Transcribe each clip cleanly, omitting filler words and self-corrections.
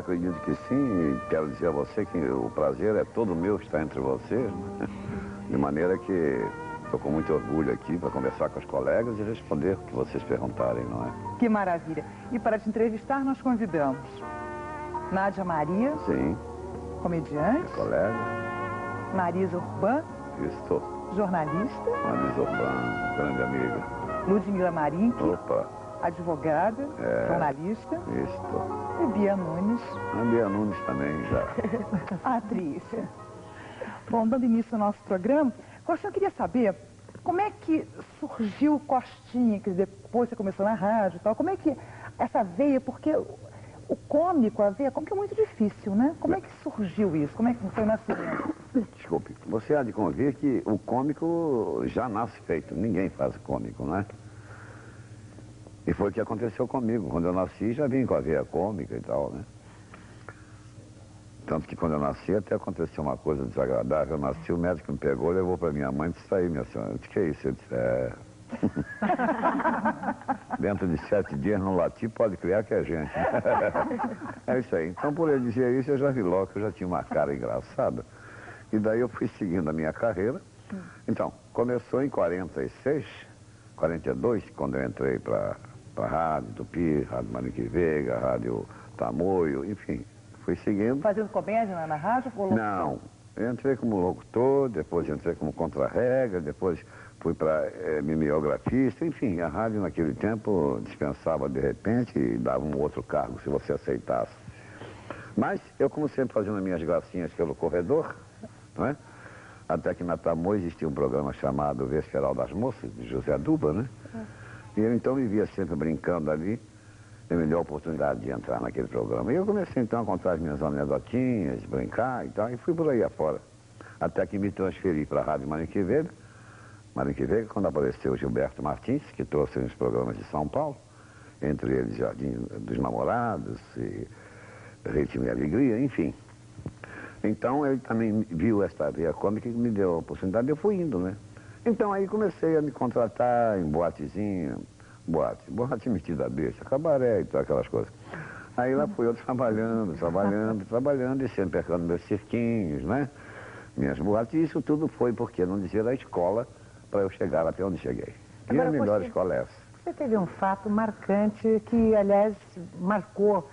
acredito que sim, e quero dizer a você que o prazer é todo meu estar entre vocês, né? De maneira que estou com muito orgulho aqui para conversar com os colegas e responder o que vocês perguntarem, não é? Que maravilha. E para te entrevistar, nós convidamos Nádia Maria, Sim, comediante, minha colega, Marisa Urban, estou, jornalista, Marisa Urbano, grande amiga. Ludmila Marinque, Opa, advogada, jornalista, estou. e Bia Nunes, A Bia Nunes também já. atriz. Bom, dando início ao nosso programa, Costinha, eu queria saber como é que surgiu Costinha, que depois você começou na rádio e tal, como é que essa veia, porque o cômico, a veia cômica é muito difícil, né? Como é que surgiu isso? Como é que foi o nascimento? Desculpe, você há de convir que o cômico já nasce feito, ninguém faz cômico, não é? E foi o que aconteceu comigo. Quando eu nasci, já vim com a veia cômica e tal, né? Tanto que quando eu nasci, até aconteceu uma coisa desagradável. Eu nasci, o médico me pegou, levou para minha mãe e disse: aí, minha senhora. Eu disse: que é isso? Eu disse: dentro de 7 dias não latir, pode criar que é gente. É isso aí. Então, por ele dizer isso, eu já vi logo que eu já tinha uma cara engraçada. E daí eu fui seguindo a minha carreira. Então, começou em 46, 42, quando eu entrei para a Rádio Tupi, Rádio Marinque Veiga, Rádio Tamoio, enfim, fui seguindo. Fazendo comédia na rádio? Ou Não, eu entrei como locutor, depois entrei como contra-regra, depois fui para mimeografista, enfim, a rádio naquele tempo dispensava de repente e dava um outro cargo se você aceitasse. Mas eu, como sempre, fazendo as minhas gracinhas pelo corredor, não é? Até que na Tamoio existia um programa chamado Vesperal das Moças, de José Duba, né? E eu então vivia sempre brincando ali, e me deu a oportunidade de entrar naquele programa. E eu comecei então a contar as minhas anedotinhas, brincar e tal, e fui por aí afora. Até que me transferi para a Rádio Marinque Veiga, quando apareceu Gilberto Martins, que trouxe uns programas de São Paulo, entre eles Jardim dos Namorados e Ritmo e Alegria, enfim. Então ele também viu esta veia cômica e me deu a oportunidade, eu fui indo, né? Então aí comecei a me contratar em boatezinha, boate metida besta, cabaré e tal, aquelas coisas. Aí lá fui eu trabalhando, e sempre pegando meus cirquinhos, né? Minhas boates, e isso tudo foi porque não dizia da escola para eu chegar até onde cheguei. E a melhor escola é essa. Você teve um fato marcante que, aliás, marcou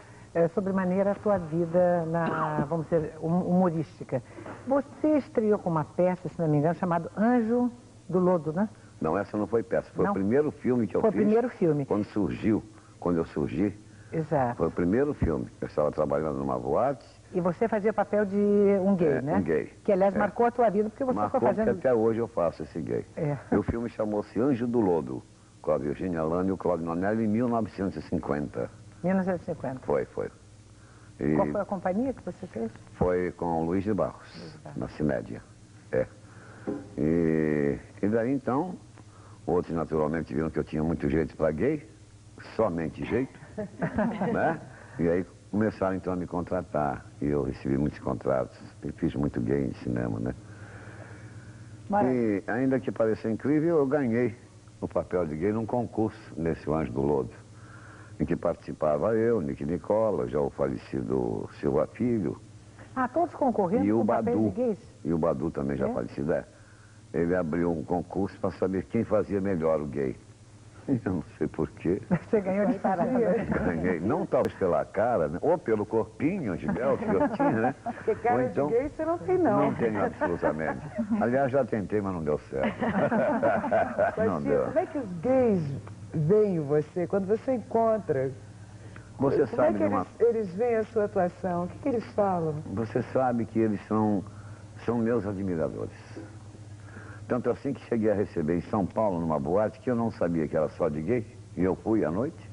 sobremaneira a sua vida na, vamos dizer, humorística. Você estreou com uma peça, se não me engano, chamada Anjo do Lodo, né? Não, essa não foi peça, foi o primeiro filme que eu fiz. Foi o primeiro filme. Quando eu surgi. Exato. Foi o primeiro filme. Eu estava trabalhando numa boate. E você fazia papel de um gay, né? Um gay. Que, aliás, marcou a tua vida, porque você marcou foi fazendo... Porque até hoje eu faço esse gay. E o filme chamou-se Anjo do Lodo, com a Virginia Lane e o Claudio Nonelli, em 1950. 1950. Foi. E qual foi a companhia que você fez? Foi com o Luiz de Barros, na Cinédia. E daí então, outros naturalmente viram que eu tinha muito jeito para gay, somente jeito, né? E aí começaram então a me contratar, e eu recebi muitos contratos, e fiz muito gay em cinema, né? E ainda que pareça incrível, eu ganhei o papel de gay num concurso nesse Anjo do Lodo, em que participava eu, Nick Nicola, já o falecido Silva Filho. Ah, todos concorrendo e com o papéis Badu, de gays? E o Badu também já falecido, Ele abriu um concurso para saber quem fazia melhor o gay. Eu não sei porquê. Você ganhou de parada. Ganhei, não talvez pela cara, né? Ou pelo corpinho de Bel que eu tinha, né? Porque cara então, de gay você não tem, não. Não tenho absolutamente. Aliás, já tentei, mas não deu certo. Mas, Chico, como é que os gays veem você, quando você encontra? Você como sabe é que eles veem a sua atuação? O que eles falam? Você sabe que eles são meus admiradores. Tanto assim que cheguei a receber em São Paulo, numa boate, que eu não sabia que era só de gay, e eu fui à noite,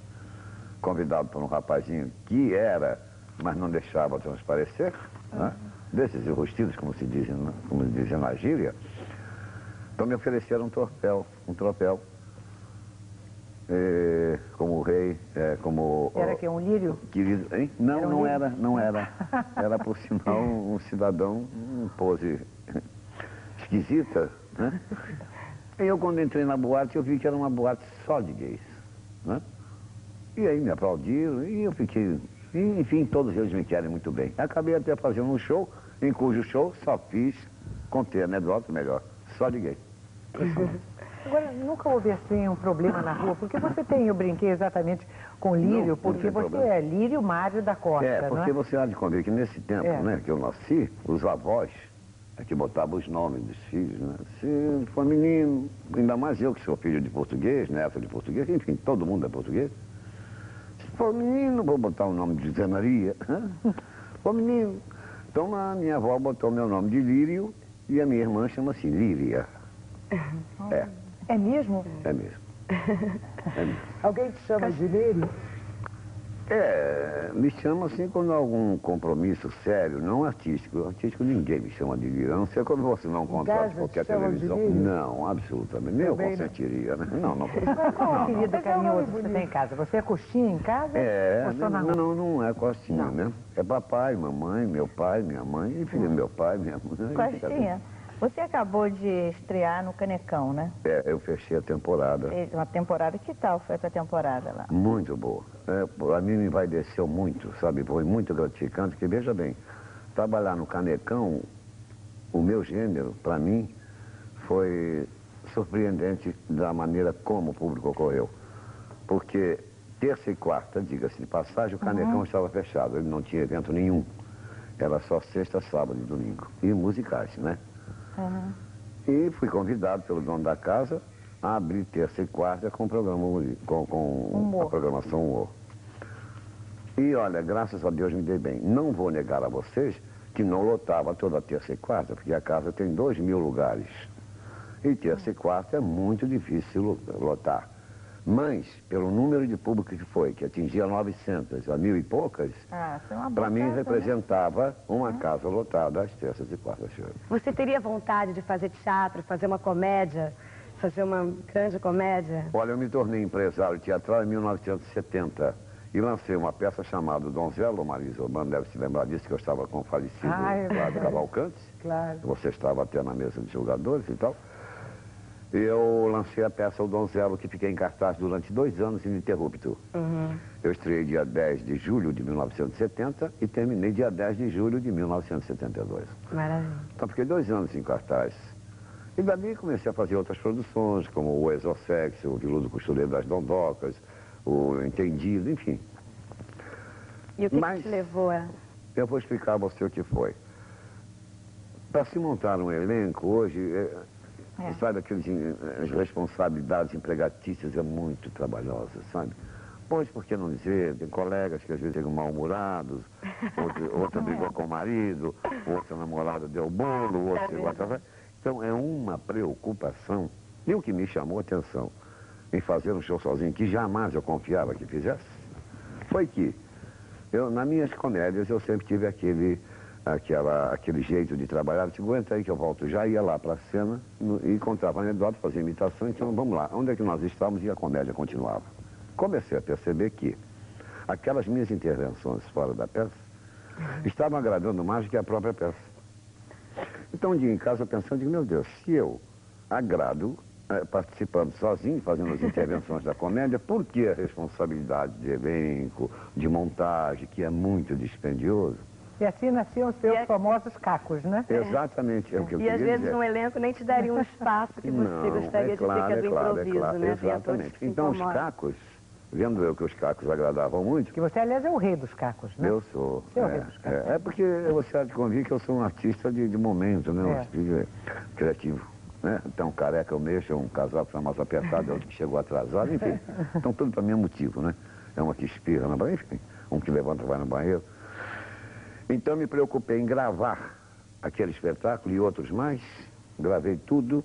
convidado por um rapazinho que era, mas não deixava transparecer, né? Desses enrustidos, como se dizem na gíria. Então me ofereceram um troféu, como rei, como... Era que um lírio? Querido, hein? Não era. Era, por sinal, um cidadão, um pose esquisita, né? E eu, quando entrei na boate, eu vi que era uma boate só de gays, né? E aí me aplaudiram e eu fiquei E, enfim, todos eles me querem muito bem. Acabei até fazendo um show, em cujo show só fiz, contei anedota, melhor, só de gay. Agora, nunca houve assim um problema na rua, porque você tem, eu brinquei exatamente com o Lírio, Não porque tem você problema. é Lírio Mário da Costa, Porque não é? você há de convir que nesse tempo, né, que eu nasci, os avós é que botavam os nomes dos filhos, né? Se for menino, ainda mais eu que sou filho de português, neto de português, enfim, todo mundo é português. Se for menino, vou botar o nome de Zé Maria. Se for menino. Então a minha avó botou meu nome de Lírio e a minha irmã chama-se Líria. É. É mesmo? É mesmo. É mesmo. Alguém te chama de Lírio? Me chama assim quando há algum compromisso sério, não artístico. Artístico ninguém me chama de Lírio, a não ser quando você não contrata casa qualquer te chamam de televisão. Lírio? Não, absolutamente. Nem eu Também não. consentiria, né? Não. Qual o apelido carinhoso que você tem em casa? Você é coxinha em casa? Ou só na rua? Não é Costinha, né? É papai, mamãe, meu pai, minha mãe, enfim, meu pai, minha mãe. Costinha, você acabou de estrear no Canecão, né? Eu fechei a temporada. Fez uma temporada, que tal foi essa temporada lá? Muito boa. A mim me envaideceu muito, sabe? Foi muito gratificante, porque veja bem, trabalhar no Canecão, o meu gênero, para mim, foi surpreendente da maneira como o público ocorreu. Porque terça e quarta, diga-se de passagem, o Canecão estava fechado, ele não tinha evento nenhum. Era só sexta, sábado e domingo. E musicais, né? E fui convidado pelo dono da casa a abrir terça e quarta com o programa com a programação humor. E olha, graças a Deus me dei bem. Não vou negar a vocês que não lotava toda terça e quarta, porque a casa tem 2.000 lugares. E terça e quarta é muito difícil lotar. Mas, pelo número de público que foi, que atingia 900 a 1.000 e poucas, foi uma boa para mim casa, representava uma casa lotada às terças e quartas-feiras. Você teria vontade de fazer teatro, fazer uma comédia, fazer uma grande comédia? Olha, eu me tornei empresário teatral em 1970 e lancei uma peça chamada Donzelo, Marisa Urbano deve se lembrar disso, que eu estava com o falecido Cláudio Cavalcante. Claro. Você estava até na mesa de jogadores e tal. E eu lancei a peça O Donzelo, que fiquei em cartaz durante 2 anos ininterrupto. Eu estreiei dia 10 de julho de 1970 e terminei dia 10 de julho de 1972. Maravilha. Então fiquei 2 anos em cartaz. E dali comecei a fazer outras produções, como o Exosexo, o Viludo Costureiro das Dondocas, o Entendido, enfim. E o que te levou a... Eu vou explicar a você o que foi. Para se montar um elenco hoje, sabe, as responsabilidades empregatícias é muito trabalhosa, sabe? Pois, por que não dizer, tem colegas que às vezes chegam mal-humorados, outra brigou com o marido, outra namorada deu bolo, outra chegou atrás. Então é uma preocupação. E o que me chamou a atenção em fazer um show sozinho, que jamais eu confiava que fizesse, foi que nas minhas comédias eu sempre tive aquele jeito de trabalhar. Eu digo, aguenta aí que eu volto. Já ia lá para a cena e contava anedota, fazia imitação. Então vamos lá, onde é que nós estávamos? E a comédia continuava. Comecei a perceber que aquelas minhas intervenções fora da peça estavam agradando mais do que a própria peça. Então um dia em casa pensando, digo, meu Deus, se eu agrado participando sozinho, fazendo as intervenções da comédia, por que a responsabilidade de elenco, de montagem, que é muito dispendioso? E assim nasciam os seus famosos cacos, né? Exatamente, é o que eu queria E às dizer. vezes no elenco nem te daria um espaço que você gostaria de ter, que é do improviso, né? Tem atores Exatamente. que se Então os incomodam. cacos, vendo eu que os cacos agradavam muito, Que você, aliás, é o rei dos cacos, né? eu sou. Você é o rei dos cacos. É porque você há de convir que eu sou um artista de momento, né? Um artista criativo. Né? Então, careca eu mexo, um casaco está mais apertado, outro que chegou atrasado, enfim. Então, tudo para mim é motivo, né? É uma que espirra na banheira, enfim. Um que levanta e vai no banheiro. Então, me preocupei em gravar aquele espetáculo e outros mais. Gravei tudo.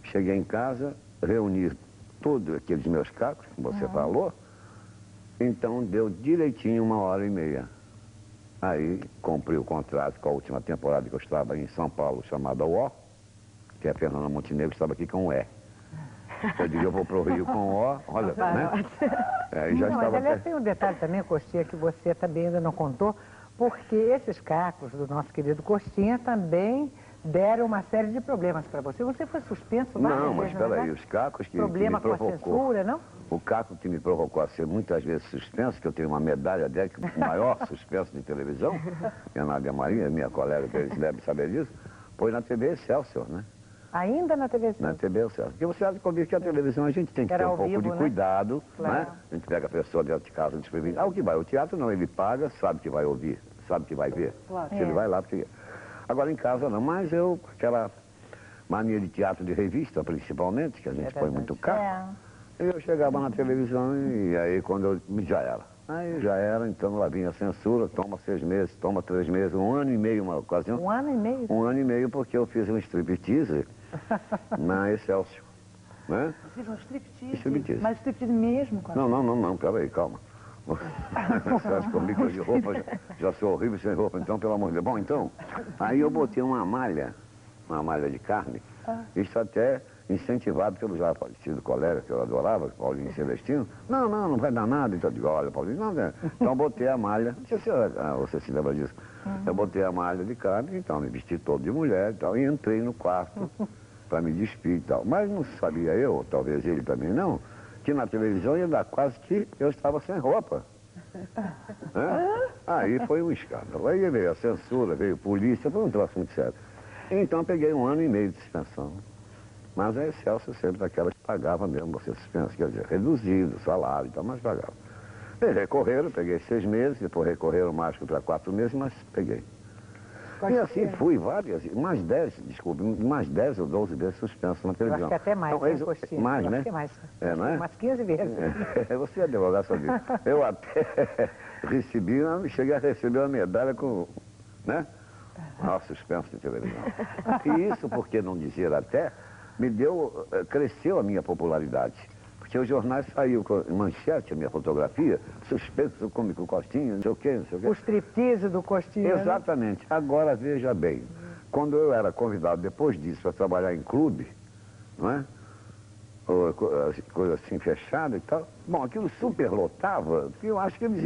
Cheguei em casa, reuni todos aqueles meus cacos, como você falou. Então, deu direitinho 1h30. Aí, cumpri o contrato com a última temporada que eu estava em São Paulo, chamada O, que é a Fernanda Montenegro, que estava aqui com o E. Eu digo, eu vou pro Rio com o, olha, né? Aí já Não, estava... mas aliás, tem um detalhe também, Costinha, que você também ainda não contou, porque esses cacos do nosso querido Costinha também deram uma série de problemas para você. Você foi suspenso várias Não, mas vezes, não é peraí, verdade? os cacos que Problema me com a provocou... censura, não? O Caco que me provocou a ser muitas vezes suspenso, que eu tenho uma medalha dele, que o maior suspenso de televisão, que é a Nádia Maria, minha colega, que eles devem saber disso, foi na TV Excelsior, né? Ainda na TV Excelsior? Na TV Excelsior. Porque você sabe comigo que a televisão a gente tem que ter um pouco de cuidado, claro, né? A gente pega a pessoa dentro de casa desprevenida. Ah, o que vai? O teatro não, ele paga, sabe que vai ouvir, sabe que vai ver. Claro. Se ele vai lá, porque... Agora em casa não, mas eu, aquela mania de teatro de revista, principalmente, que a gente põe muito caro, eu chegava na televisão e aí quando eu... já era. Aí já era, então lá vinha a censura, toma 6 meses, toma 3 meses, 1 ano e meio uma ocasião. 1 ano e meio? 1 ano e meio porque eu fiz um striptease na Excelsior, né? Você fez um striptease? Striptease. Mas striptease mesmo? Não, peraí, calma. Você acha comigo que eu de roupa já sou horrível sem roupa, então pelo amor de Deus. Bom, então, aí eu botei uma malha de carne, isso até incentivado pelo já falecido colega que eu adorava, Paulinho Celestino. Não vai dar nada. Então eu digo, olha, Paulinho, não, né? Então eu botei a malha, não sei se você se lembra disso. Eu botei a malha de carne, então me vesti todo de mulher e tal, e entrei no quarto para me despir e tal. Mas não sabia eu, talvez ele também não, que na televisão ia dar quase que eu estava sem roupa. Aí foi um escândalo. Aí veio a censura, veio a polícia, foi um troço muito sério. Então eu peguei 1 ano e meio de suspensão. Mas a Excelsior sempre daquela que pagava mesmo você suspenso, quer dizer, reduzido o salário e tal, mas pagava. Eles recorreram, peguei 6 meses, depois recorreram mais para 4 meses, mas peguei. E assim fui mais 10 ou 12 vezes suspenso na televisão. Eu acho que até mais, então, mais, né? Acho que mais. É, não é? Umas 15 vezes. Você é advogado, sua vida. Eu até cheguei a receber uma medalha com, né? Suspenso de televisão. E isso, por que não dizer até, cresceu a minha popularidade. Porque os jornais saíam com manchete, a minha fotografia, suspenso cômico Costinha, não sei o quê. O striptease do Costinha. Exatamente. Né? Agora, veja bem, quando eu era convidado depois disso para trabalhar em clube, não é? Coisa assim fechada e tal. Bom, aquilo superlotava, porque eu acho que eles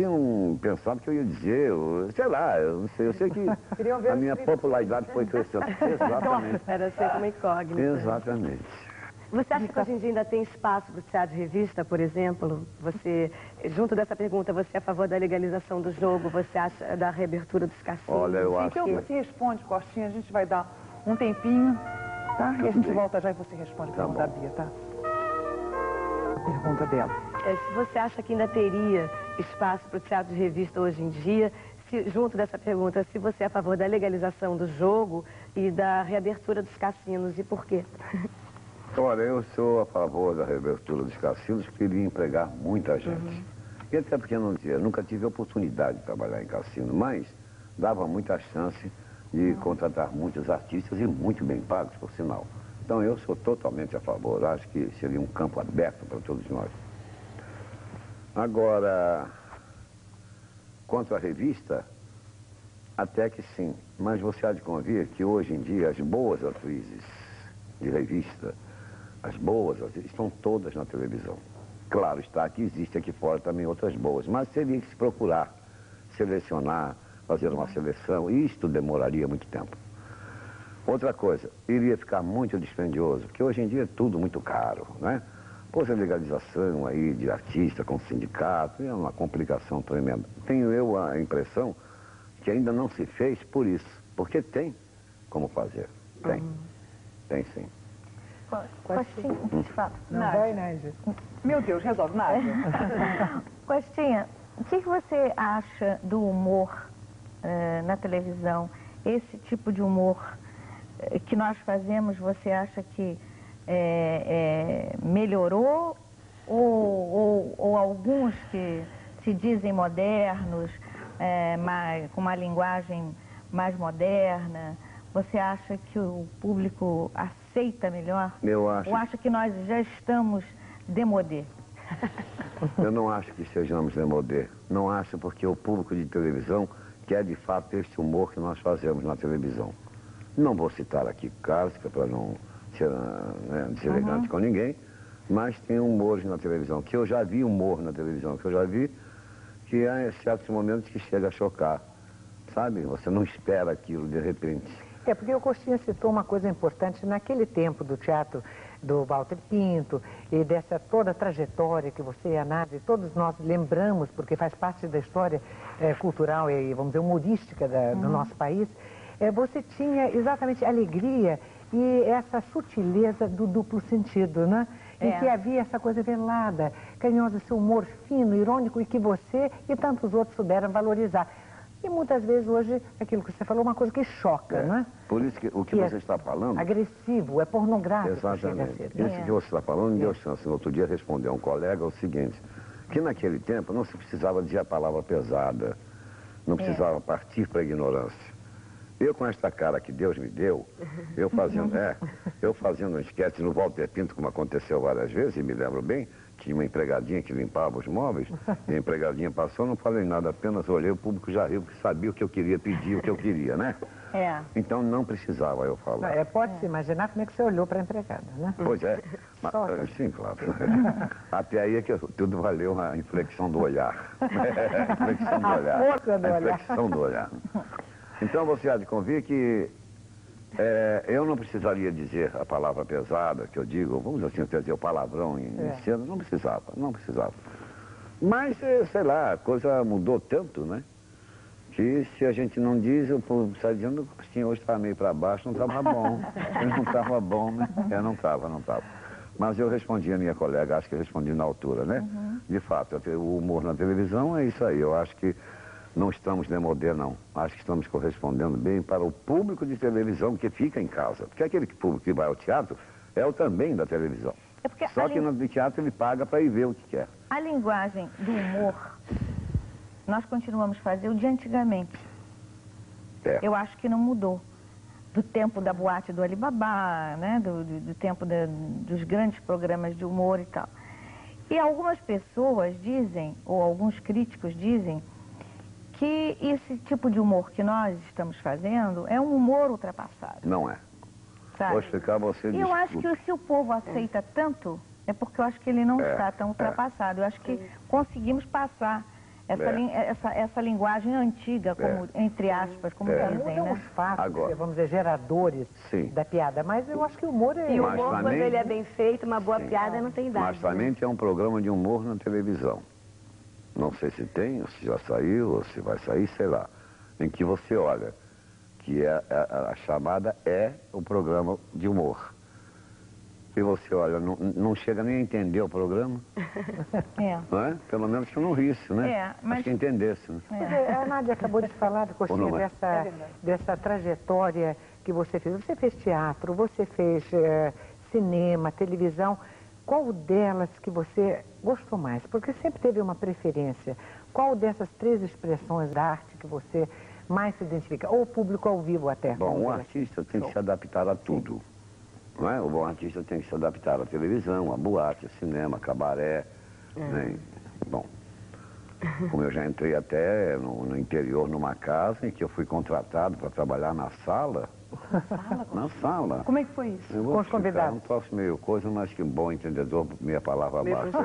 pensavam que eu ia dizer, sei lá, eu não sei, eu sei que a minha popularidade foi crescendo. Exatamente. Era sempre uma incógnita. Exatamente. Você acha que hoje em dia ainda tem espaço para o teatro de revista, por exemplo? Você, junto dessa pergunta, você é a favor da legalização do jogo? Você acha da reabertura dos cassinos? Olha, eu acho então você responde, Costinha, a gente vai dar um tempinho, tá? E a gente volta já e você responde a pergunta da Bia, tá? Pergunta dela. Se você acha que ainda teria espaço para o teatro de revista hoje em dia, junto dessa pergunta, se você é a favor da legalização do jogo e da reabertura dos cassinos, e por quê? Olha, eu sou a favor da reabertura dos cassinos, porque iria empregar muita gente. E até porque eu nunca tive a oportunidade de trabalhar em cassino, mas dava muita chance de contratar muitos artistas e muito bem pagos, por sinal. Então eu sou totalmente a favor, acho que seria um campo aberto para todos nós. Agora, quanto à revista, até que sim, mas você há de convir que hoje em dia as boas atrizes de revista, as boas atrizes, estão todas na televisão. Claro está que existe aqui fora também outras boas, mas teria que se procurar, selecionar, fazer uma seleção, e isto demoraria muito tempo. Outra coisa, iria ficar muito dispendioso, porque hoje em dia é tudo muito caro, né? Pois a legalização aí de artista com sindicato é uma complicação tremenda. Tenho eu a impressão que ainda não se fez por isso, porque tem como fazer. Tem. Tem sim. Costinha, Não vai, Nádia? Meu Deus, resolve, Nádia. Costinha, o que você acha do humor na televisão? Esse tipo de humor que nós fazemos, você acha que melhorou? Ou alguns que se dizem modernos, com uma linguagem mais moderna, você acha que o público aceita melhor? Eu acho. Ou acha que nós já estamos demodé? Eu não acho que sejamos demodé. Não acho, porque o público de televisão quer de fato este humor que nós fazemos na televisão. Não vou citar aqui clássica para não ser deselegante com ninguém, mas tem humores na televisão, que eu já vi humor na televisão, que eu já vi que há certos momentos que chega a chocar, sabe? Você não espera aquilo de repente. Porque o Costinha citou uma coisa importante. Naquele tempo do teatro do Walter Pinto e dessa toda a trajetória que você e a Nádia, todos nós lembramos, porque faz parte da história cultural e, vamos dizer, humorística do nosso país, você tinha exatamente alegria e essa sutileza do duplo sentido, né? Em que havia essa coisa velada, carinhosa, esse humor fino, irônico, e que você e tantos outros souberam valorizar. E muitas vezes hoje, aquilo que você falou, uma coisa que choca, né? Por isso que o que você está falando... agressivo, é pornográfico. Exatamente. Isso que você está falando me deu chance, no outro dia, responder a um colega o seguinte, que naquele tempo não se precisava dizer a palavra pesada, não precisava partir para a ignorância. Eu, com esta cara que Deus me deu, eu fazendo um esquete no Walter Pinto, como aconteceu várias vezes, e me lembro bem, tinha uma empregadinha que limpava os móveis, e a empregadinha passou, não falei nada, apenas olhei, o público já riu, porque sabia o que eu queria pedir, o que eu queria, né? Então não precisava eu falar. Pode-se imaginar como é que você olhou para a empregada, né? Pois é. Sim, claro. Até aí é que tudo valeu a inflexão do olhar. A inflexão do olhar. A força do olhar. A inflexão do olhar. Então você há de convir que eu não precisaria dizer a palavra pesada, que eu digo, vamos assim dizer o palavrão em cena, não precisava. Mas, sei lá, a coisa mudou tanto, né? Que se a gente não diz, o povo está dizendo que hoje estava meio para baixo, não estava bom. Ele não estava bom, né? Não estava. Mas eu respondi a minha colega, acho que eu respondi na altura, né? De fato, o humor na televisão é isso aí, eu acho que não estamos demodê, não. Acho que estamos correspondendo bem para o público de televisão que fica em casa. Porque aquele público que vai ao teatro é o também da televisão. Só que no teatro ele paga para ir ver o que quer. A linguagem do humor, nós continuamos a fazer o de antigamente. Eu acho que não mudou. Do tempo da boate do Alibaba, né? do tempo dos grandes programas de humor e tal. E algumas pessoas dizem, ou alguns críticos dizem, que esse tipo de humor que nós estamos fazendo é um humor ultrapassado. Não é. Sabe? Vou explicar você. E eu acho que se o povo aceita tanto, é porque eu acho que ele não está tão ultrapassado. Eu acho que conseguimos passar essa linguagem antiga, como, entre aspas, como dizem, né? Os fatos, vamos dizer, geradores da piada, mas eu acho que o humor é... E o humor, quando ele é bem feito, uma boa piada não tem idade. Mas também tem um programa de humor na televisão. Não sei se tem, ou se já saiu, ou se vai sair, sei lá. Em que você olha, que a chamada é o programa de humor. E você olha, não chega nem a entender o programa. Não é? Pelo menos que eu não risse, né? Mas que entendesse. Né? A Nádia acabou de falar, Coxinha, dessa trajetória que você fez. Você fez teatro, você fez cinema, televisão. Qual delas que você gostou mais? Porque sempre teve uma preferência. Qual dessas 3 expressões da arte que você mais se identifica? Ou o público ao vivo até? Bom, um artista tem que se adaptar a tudo. Não é? O bom artista tem que se adaptar à televisão, à boate, ao cinema, cabaré. Né? Bom, como eu já entrei até no interior, numa casa em que eu fui contratado para trabalhar na sala. Na sala. Como é que foi isso? Com os convidados? Um troço meio coisa, mas que bom entendedor, meia palavra abaixo.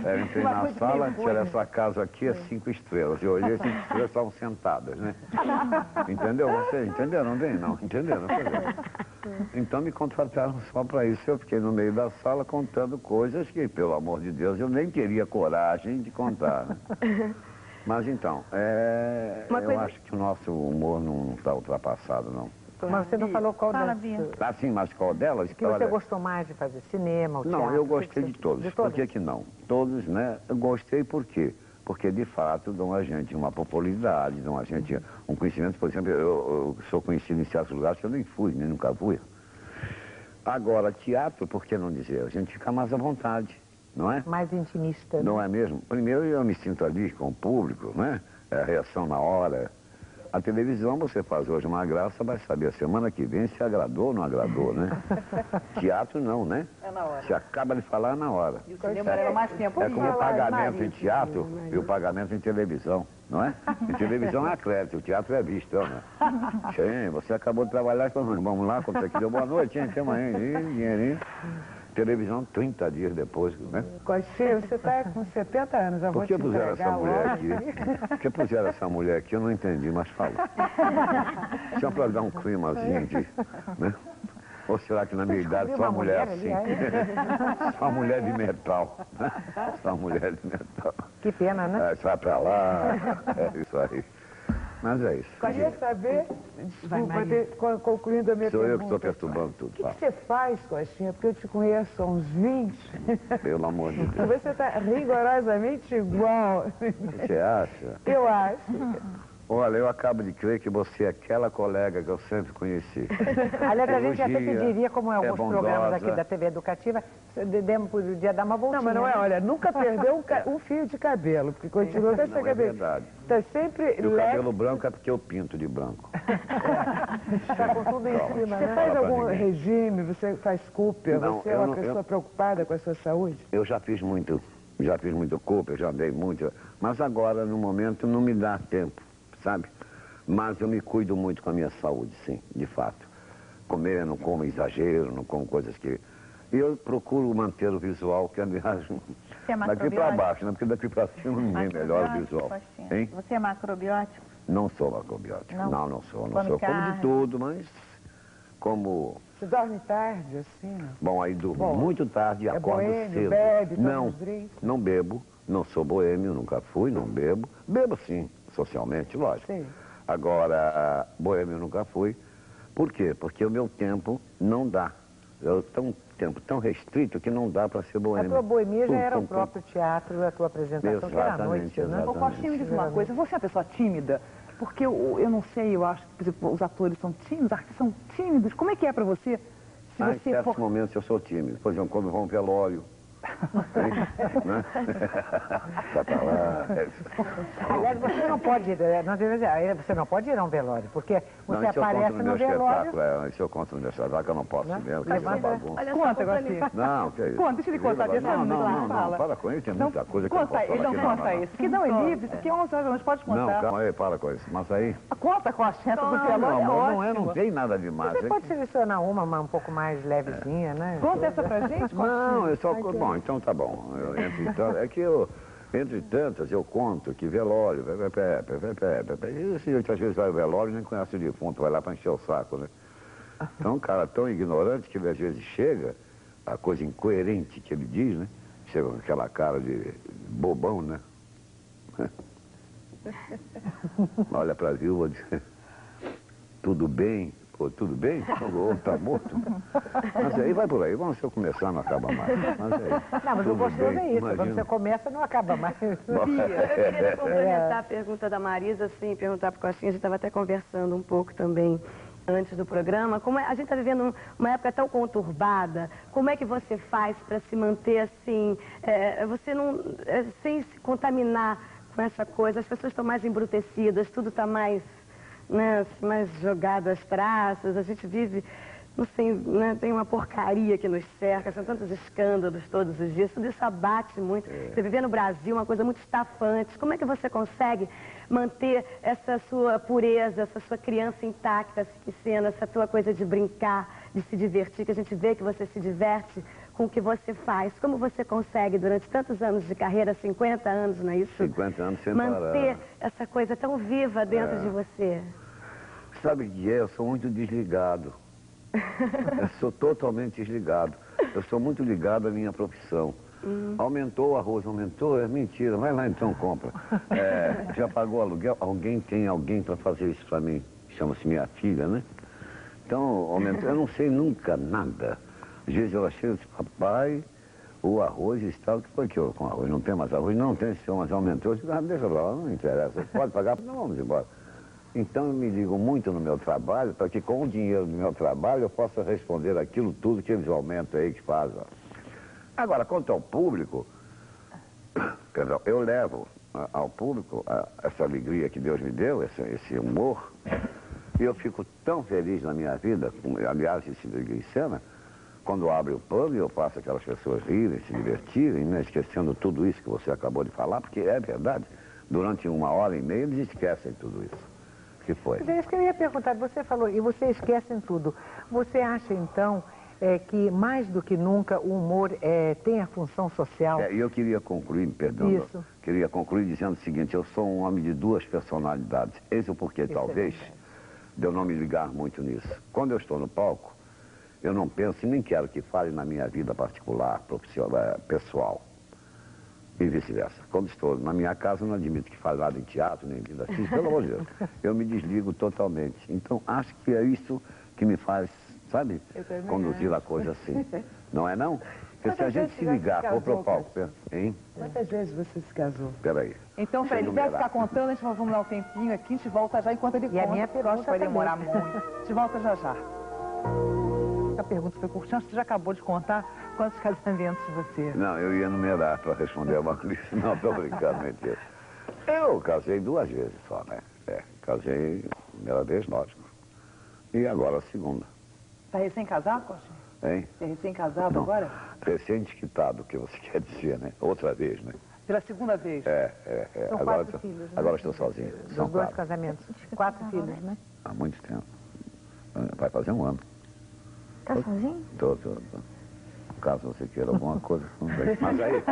Eu entrei na sala, tinha essa casa aqui, 5 estrelas. Eu olhei, 5 estrelas estavam sentadas, né? Entendeu? Vocês entenderam bem? Não, entenderam? Então me contrataram só para isso. Eu fiquei no meio da sala contando coisas que, pelo amor de Deus, eu nem teria coragem de contar. Né? Mas então, eu acho que o nosso humor não está ultrapassado, não. Mas você não falou qual delas? Ah, sim, mas qual delas? Que você gostou mais de fazer? Cinema, ou teatro? Não, eu gostei de todos. Por que não? Todos, né? Eu gostei por quê? Porque, de fato, dão a gente uma popularidade, dão a gente um conhecimento. Por exemplo, eu sou conhecido em certos lugares que eu nem fui, nem nunca fui. Agora, teatro, por que não dizer? A gente fica mais à vontade. Não é? Mais intimista. Não é mesmo? Primeiro eu me sinto ali com o público, né? É a reação na hora. A televisão você faz hoje uma graça, vai saber a semana que vem se agradou ou não agradou, né? Teatro não, né? É na hora. Você acaba de falar na hora. E o cinema leva mais tempo. É como o pagamento em teatro e o pagamento em televisão, não é? Em televisão é crédito, o teatro é visto, né? Sim, você acabou de trabalhar e falou, vamos lá, quanto é que deu? Boa noite, gente, amanhã, dinheirinho. Televisão 30 dias depois, né? Coxinha, você está com 70 anos, eu vou te entregar. Por que puseram essa mulher aqui? Por que puseram essa mulher aqui? Eu não entendi, mas fala. Só para dar um climazinho de, né? Ou será que na minha idade só mulher assim? Só mulher de metal. Só mulher de metal. Que pena, né? Vai pra lá, é isso aí. Mas é isso. Queria saber, desculpa, concluindo a minha Sou pergunta. eu que estou perturbando tudo. O que você faz, Costinha? Porque eu te conheço há uns 20. Pelo amor de E Deus. você está rigorosamente igual. Você acha? Eu acho. Olha, eu acabo de crer que você é aquela colega que eu sempre conheci. Aliás, a gente até Elogia, pediria, como em alguns bondosa. programas aqui da TV Educativa, podia dar uma voltinha. Não, mas não é, né? olha, nunca perdeu um fio de cabelo, porque continua com essa Não, é cabelo. verdade. Está sempre E o leve. cabelo branco é porque eu pinto de branco. Está com tudo em cima, Você né? faz Fala pra algum ninguém. regime? Você faz cúpia? Não, Você é eu uma não- pessoa eu- preocupada com a sua saúde? Eu já fiz muito culpa, eu já dei muito. Mas agora, no momento, não me dá tempo, sabe? Mas eu me cuido muito com a minha saúde, sim, de fato. Comer, não como exagero, não como coisas que... E eu procuro manter o visual, que aliás, Você é daqui para macrobiótico? baixo, né? Porque daqui para cima ninguém melhora o visual. Faustina? Hein? Você é macrobiótico? Não sou macrobiótico. Não? Não sou. Não Come sou. Como carne? de tudo, mas como... Você dorme tarde, assim? Não? Bom, aí durmo Bom, muito tarde e é acordo boêmio, cedo. bebe, toma Não, uns drinks? não bebo, não sou boêmio, nunca fui, não bebo. Bebo sim, socialmente, lógico. Sim. Agora, boêmio nunca fui. Por quê? Porque o meu tempo não dá. Eu tenho um tempo tão restrito que não dá para ser A boêmio. tua boemia já era o Pum. próprio teatro, a tua apresentação, que era à noite, né? Exatamente. Ô, Costinha, me diz uma coisa, você é uma pessoa tímida? Porque eu não sei, eu acho que, por exemplo, os atores são tímidos, os artistas são tímidos. Como é que é pra você? Se Em você certos for... momentos eu sou tímido. Por exemplo, quando vou a um velório. Né? Tá pra lá. Aliás, você não pode ir, você não pode ir a um velório, porque você Isso eu aparece conto no no meu velório. espetáculo, isso eu conto no meu espetáculo, que eu não posso Né? mesmo, que é uma Levanta- bagunça. Olha só, Conta, Costinha. Não, que é isso? Conta, deixa ele contar, deixa ele Não, fala. para com isso, tem muita coisa que eu Conta, não posso ele não falar aqui. conta isso. Que não é livre, isso aqui é 11 horas da noite, pode Não, contar. calma aí, para com isso. Mas aí... Conta, Costinha, essa do Não, velório é não é, não ótimo. tem nada demais. Você hein? pode selecionar uma um pouco mais levezinha, né? Conta essa pra gente, Costinha. Não, eu só... Bom, então tá bom. Entre tantas, eu conto que velório, e muitas vezes vai ao velório e nem conhece o defunto, vai lá para encher o saco, né? Então, um cara tão ignorante que às vezes chega, a coisa incoerente que ele diz, né? Chega com aquela cara de bobão, né? Olha pra viúva e diz, tudo bem? Pô, tudo bem? O outro tá morto. Mas aí vai por aí, vamos, se eu começar não acaba mais. Mas aí, Não, mas o tudo gostoso bem, é isso, quando imagina. você começa não acaba mais. Eu queria complementar a pergunta da Marisa, assim, perguntar para o Costinha, a gente estava até conversando um pouco também antes do programa, como a gente está vivendo uma época tão conturbada, como é que você faz para se manter assim, você não, sem se contaminar com essa coisa, as pessoas estão mais embrutecidas, tudo está mais, né, mais jogado às praças, a gente vive... Não sei, né, tem uma porcaria que nos cerca, são tantos escândalos todos os dias, tudo isso abate muito. Você viver no Brasil é uma coisa muito estafante. Como é que você consegue manter essa sua pureza, essa sua criança intacta, cena, essa tua coisa de brincar, de se divertir, que a gente vê que você se diverte com o que você faz? Como você consegue, durante tantos anos de carreira, 50 anos, não é isso? 50 anos sem manter parar. essa coisa tão viva dentro de você? Sabe o que é? Eu sou muito desligado. Eu sou totalmente desligado. Eu sou muito ligado à minha profissão. Aumentou o arroz, aumentou? É mentira. Vai lá então, compra. Já pagou aluguel? Tem alguém para fazer isso para mim. Chama-se minha filha, né? Então, aumentou. Eu não sei nunca nada. Às vezes eu achei, papai, o arroz está... O que foi que eu com arroz? Não tem mais arroz? Não tem, senhor, mas aumentou. Eu digo, deixa lá, não interessa. Pode pagar? Não, vamos embora. Então eu me ligo muito no meu trabalho, para que com o dinheiro do meu trabalho eu possa responder aquilo tudo que eles aumentam aí, que fazem. Agora, quanto ao público, perdão, eu levo ao público essa alegria que Deus me deu, esse humor, e eu fico tão feliz na minha vida, aliás, esse em cena, quando abre o pano e eu faço aquelas pessoas rirem, se divertirem, né, esquecendo tudo isso que você acabou de falar, porque é verdade, durante 1h30 eles esquecem tudo isso. Que foi? Mas é isso que eu ia perguntar. Você falou, e você esquece em tudo. Você acha, então, que mais do que nunca o humor tem a função social? E eu queria concluir, perdão, Isso. Queria concluir dizendo o seguinte, eu sou um homem de duas personalidades. Esse é o porquê, Isso talvez, é verdade. de eu não me ligar muito nisso. Quando eu estou no palco, eu não penso e nem quero que fale na minha vida particular, profissional, pessoal. E vice-versa. Quando estou na minha casa, eu não admito que fale nada em teatro, nem em vida artística, pelo amor de Deus. Eu me desligo totalmente. Então, acho que é isso que me faz, sabe, conduzir a coisa assim. Não é não? Porque se a gente se ligar para o palco, hein? Quantas vezes você se casou? Peraí. Então, para ele vai ficar contando, a gente vamos dar um tempinho aqui, a gente volta já enquanto ele conta. E a minha pergunta vai demorar muito. A gente volta já já. A pergunta foi curtinha, você já acabou de contar quantos casamentos você... Não, eu ia numerar para responder uma coisa. Não, estou brincando, mentira. Eu casei 2 vezes só, né? Casei a primeira vez, lógico. E agora a segunda. Está recém-casado, Coxinha? Hein? É recém-casado agora? Recém-desquitado, o que você quer dizer, né? Outra vez, né? Pela segunda vez? São Agora, 4 filhos, né? agora estou sozinho. São Dos 2 4. casamentos. 4 filhos, né? Há muito tempo. Vai fazer 1 ano. Tá sozinho? Tô. Caso você queira alguma coisa, não vem. Mas aí...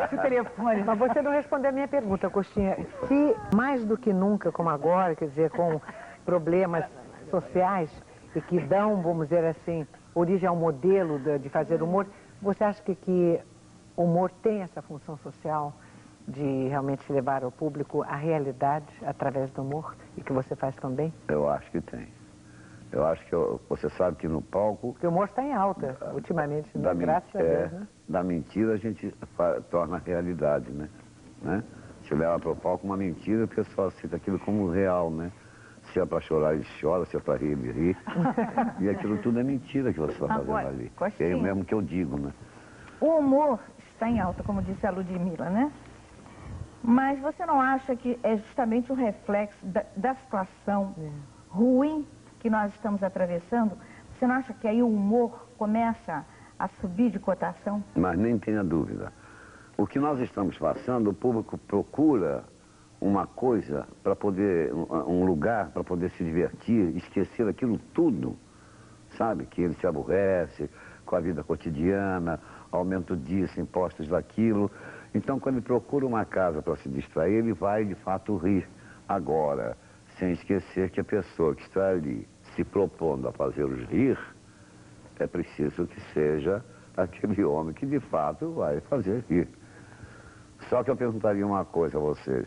Esse telefone. Mas você não respondeu a minha pergunta, Coxinha. Se mais do que nunca, como agora, quer dizer, com problemas sociais e que dão, vamos dizer assim, origem ao modelo de fazer humor, você acha que o humor tem essa função social de realmente se levar ao público a realidade através do humor e que você faz também? Eu acho que tem. Eu acho que você sabe que no palco... Porque o humor está em alta, ultimamente, né? Graças a Deus, né? Da mentira a gente torna realidade, né? Se leva para o palco uma mentira, o pessoal aceita aquilo como real, né? Se é para chorar, ele chora, se é para rir, ele ri. E aquilo tudo é mentira que você está fazendo ali. É o mesmo que eu digo, né? O humor está em alta, como disse a Ludmilla, né? Mas você não acha que é justamente um reflexo da situação ruim que nós estamos atravessando? Você não acha que aí o humor começa a subir de cotação? Mas nem tenha dúvida. O que nós estamos passando, o público procura uma coisa para poder, um lugar para poder se divertir, esquecer aquilo tudo, sabe? Que ele se aborrece com a vida cotidiana, aumento disso, impostos daquilo. Então, quando ele procura uma casa para se distrair, ele vai de fato rir. Agora, sem esquecer que a pessoa que está ali se propondo a fazê-los rir, é preciso que seja aquele homem que de fato vai fazer rir. Só que eu perguntaria uma coisa a vocês.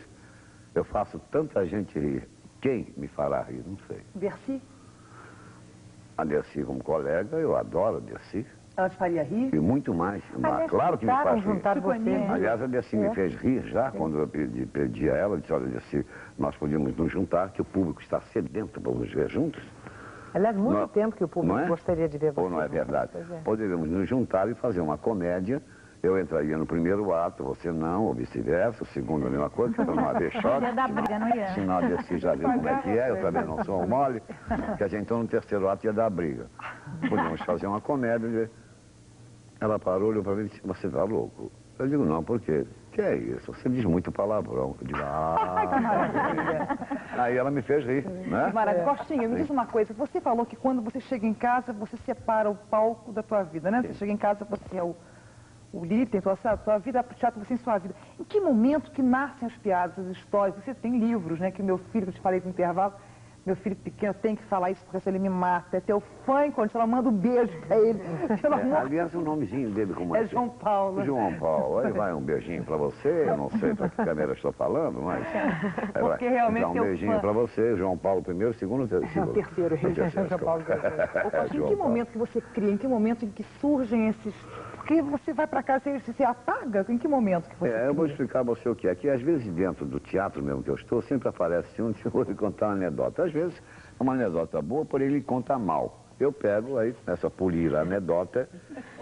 Eu faço tanta gente rir. Quem me fará rir? Não sei. Dercy? A Dercy como colega, eu adoro a Dercy. Ela te faria rir? E muito mais. Claro que me faz rir. Aliás, a Dercy me fez rir já, quando eu pedi a ela, disse, olha, Dercy, nós podíamos nos juntar, que o público está sedento para nos ver juntos. Aliás, muito tempo que o público gostaria de ver você. Ou não é verdade? Poderíamos nos juntar e fazer uma comédia. Eu entraria no primeiro ato, você não, ou vice-versa. O segundo, a mesma coisa, para não haver choque. Ia dar briga, não ia? Senão a Dercy já viu como é que é, eu também não sou um mole. Quer dizer, então no terceiro ato ia dar briga. Podíamos fazer uma comédia. Ela parou, olhou para mim e disse, você está louco? Eu digo, não, por quê? Que é isso? Você diz muito palavrão. Eu digo, Aí ela me fez rir, né? Maravilha. Coxinha, me diz uma coisa. Você falou que quando você chega em casa, você separa o palco da tua vida, né? Você chega em casa, você é o líder, tua vida, o teatro, você em sua vida. Em que momento que nascem as piadas, as histórias? Você tem livros, né? Que o meu filho, que eu te falei no intervalo, meu filho pequeno tem que falar isso, porque se ele me mata. É teu fã, quando ela manda um beijo pra ele. Aliás, o nomezinho dele como é? João Paulo. João Paulo. Aí vai um beijinho pra você, eu não sei pra que câmera estou falando, mas... Porque realmente um beijinho pra você, João Paulo primeiro, segundo, terceiro. Terceiro, João Paulo. Em que momento que você cria? Em que momento em que surgem esses... Porque você vai pra casa e você apaga? Em que momento que você cria? Eu vou explicar a você o que é. Que às vezes dentro do teatro mesmo que eu estou, sempre aparece um que eu vou contar uma anedota. Às vezes é uma anedota boa, porém ele conta mal. Eu pego aí, essa polir a anedota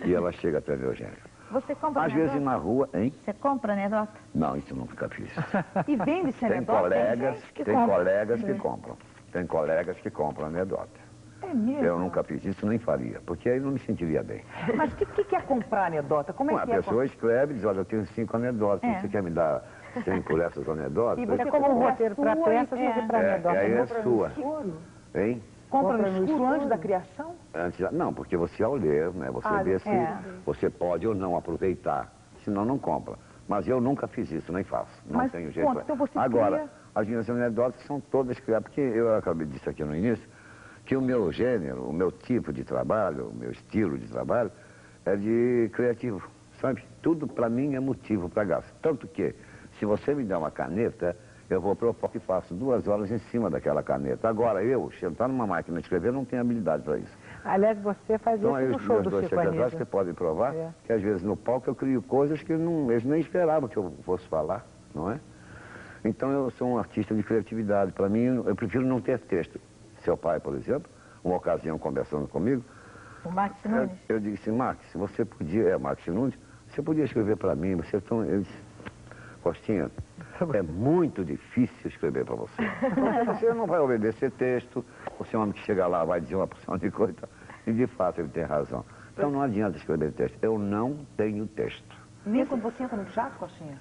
e ela chega até meu gênero. Você compra às vezes na rua, hein? Você compra anedota? Não, isso eu nunca fiz. E vende essa anedota? Tem colegas que compram. Tem colegas que compram anedota. É mesmo? Eu nunca fiz isso, nem faria, porque aí não me sentiria bem. Mas o que é comprar anedota? Como é que é? A pessoa escreve e diz, olha, eu tenho 5 anedotas, você quer me dar 100 por essas anedotas? E você como um roteiro para peças e para anedota. Aí é sua. Hein? Compra no escuro antes da criação? Não, porque você ao ler, né, você vê se você pode ou não aproveitar, senão não compra. Mas eu nunca fiz isso, nem faço, não tenho jeito. Então você Agora, as minhas anedotas são todas criadas, porque eu acabei disso aqui no início, que o meu gênero, o meu tipo de trabalho, o meu estilo de trabalho é de criativo, sabe? Tudo para mim é motivo para gasto. Tanto que, se você me der uma caneta, eu vou propor que faço 2 horas em cima daquela caneta. Agora, eu, sentar numa máquina de escrever, não tenho habilidade para isso. Aliás, você faz Então, isso no show do Chico Anísio. Você pode provar que, às vezes, no palco eu crio coisas que eles nem esperavam que eu fosse falar, não é? Então, eu sou um artista de criatividade. Para mim, eu prefiro não ter texto. Seu pai, por exemplo, uma ocasião conversando comigo, o Max Nunes. Eu disse assim, Max, você podia, Max Nunes, você podia escrever para mim, você é tão... Eu disse, Costinha, é muito difícil escrever para você. Você não vai obedecer texto, você é um homem que chega lá, vai dizer uma porção de coisa, e de fato ele tem razão. Então não adianta escrever texto, eu não tenho texto. Nem quando você entra no teatro, Costinha?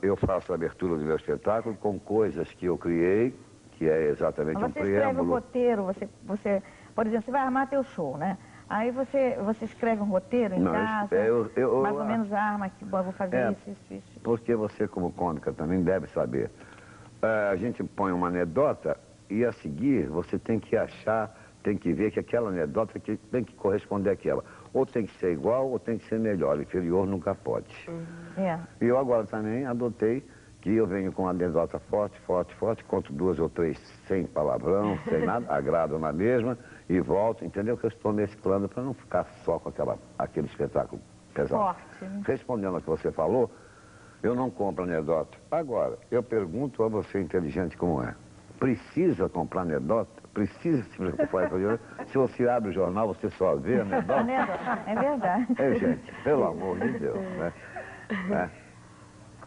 Eu faço a abertura do meu espetáculo com coisas que eu criei, que é exatamente um preâmbulo. Você escreve um roteiro, você, por exemplo, você vai armar teu show, né? Aí você escreve um roteiro em casa, mais ou menos arma, que eu vou fazer isso. Porque você, como cômica, também deve saber. A gente põe uma anedota e, a seguir, você tem que achar, tem que ver que aquela anedota tem que corresponder àquela. Ou tem que ser igual, ou tem que ser melhor. Inferior nunca pode. E eu agora também adotei que eu venho com uma anedota forte, conto 2 ou 3 sem palavrão, sem nada, agrado na mesma e volto, entendeu? Que eu estou mesclando para não ficar só com aquele espetáculo pesado. Forte, né? Respondendo ao que você falou, eu não compro anedota. Agora, eu pergunto a você, inteligente como é, precisa comprar anedota? Precisa se preocupar com isso? Se você abre o jornal, você só vê anedota? É verdade. Gente, pelo amor de Deus, né?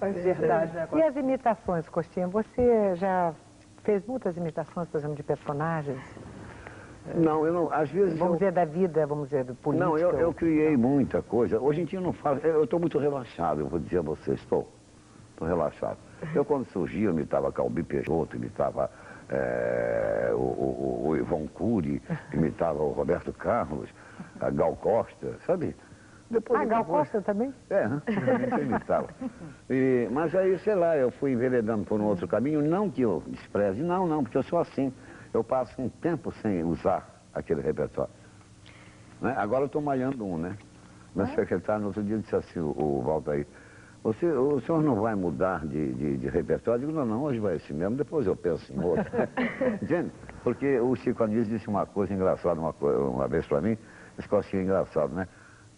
É verdade, né? E as imitações, Costinha? Você já fez muitas imitações, por exemplo, de personagens? Não, eu não, às vezes... Vamos dizer da vida, vamos dizer do político. Não, eu criei muita coisa. Hoje em dia eu não faço, eu estou muito relaxado, eu vou dizer a você, estou relaxado. Eu quando surgia, eu imitava Calbi Peixoto, imitava o Ivon Cury, imitava o Roberto Carlos, a Gal Costa, sabe? Depois, Gal Costa também? Eu imitava. Mas aí, sei lá, eu fui enveredando por um outro caminho, não que eu despreze, não, porque eu sou assim. Eu passo um tempo sem usar aquele repertório. Né? Agora eu estou malhando né? Meu secretário no outro dia disse assim, o Valtair, o senhor não vai mudar de repertório? Eu digo, não, hoje vai assim mesmo, depois eu penso em outro. Entende? Porque o Chico Anísio disse uma coisa engraçada uma vez para mim, esse coisinho engraçado, né?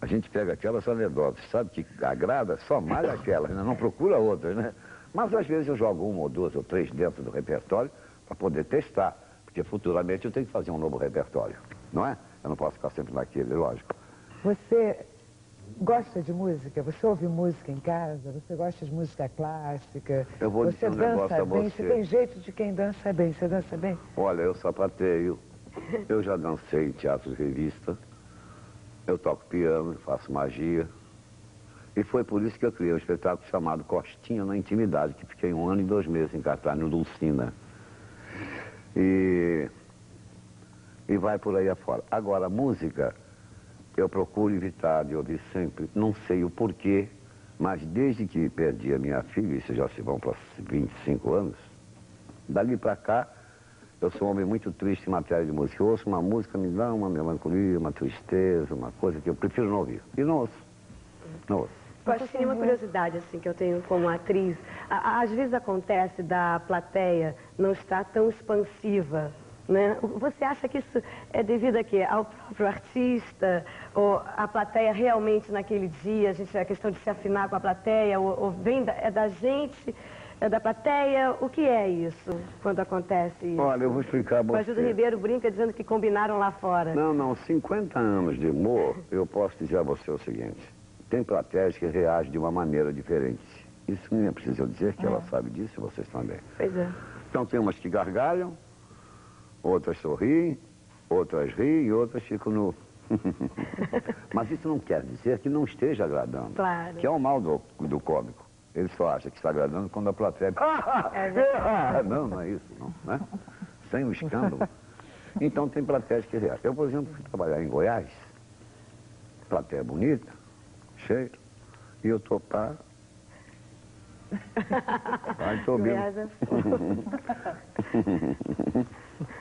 A gente pega aquelas anedotas, sabe, que agrada, só malha aquelas, né? Não procura outras, né? Mas às vezes eu jogo 1 ou 2 ou 3 dentro do repertório para poder testar, porque futuramente eu tenho que fazer um novo repertório, não é? Eu não posso ficar sempre naquele, lógico. Você gosta de música? Você ouve música em casa? Você gosta de música clássica? Eu vou dizer um negócio a você. Você tem jeito de quem dança bem. Você dança bem? Olha, eu sapateio, eu já dancei em teatro de revista, eu toco piano, faço magia. E foi por isso que eu criei um espetáculo chamado Costinha na Intimidade, que fiquei 1 ano e 2 meses em cartaz no Dulcina. E vai por aí afora. Agora, música, eu procuro evitar de ouvir sempre, não sei o porquê, mas desde que perdi a minha filha, isso já se vão para 25 anos, dali para cá, eu sou um homem muito triste em matéria de música. Eu ouço uma música, me dá uma melancolia, uma tristeza, uma coisa que eu prefiro não ouvir. E não ouço. Não ouço. Costinha, uma curiosidade assim, que eu tenho como atriz. Às vezes acontece da plateia não estar tão expansiva, né? Você acha que isso é devido a quê? Ao próprio artista? Ou a plateia realmente naquele dia, a questão de se afinar com a plateia? Ou vem da gente... É da plateia, o que é isso, quando acontece isso? Olha, eu vou explicar a você. O Ajuda Ribeiro brinca dizendo que combinaram lá fora. Não, 50 anos de humor, eu posso dizer a você o seguinte, tem plateias que reagem de uma maneira diferente. Isso nem é preciso eu dizer, que ela sabe disso, vocês também. Pois é. Então tem umas que gargalham, outras sorriem, outras riem e outras ficam no... Mas isso não quer dizer que não esteja agradando. Claro. Que é o mal do cômico. Ele só acha que está agradando quando a plateia... Não é isso, não, né? Sem o escândalo. Então tem plateias que reagem. Eu, por exemplo, fui trabalhar em Goiás, plateia bonita, cheia, e eu topar, Ai, estou bem.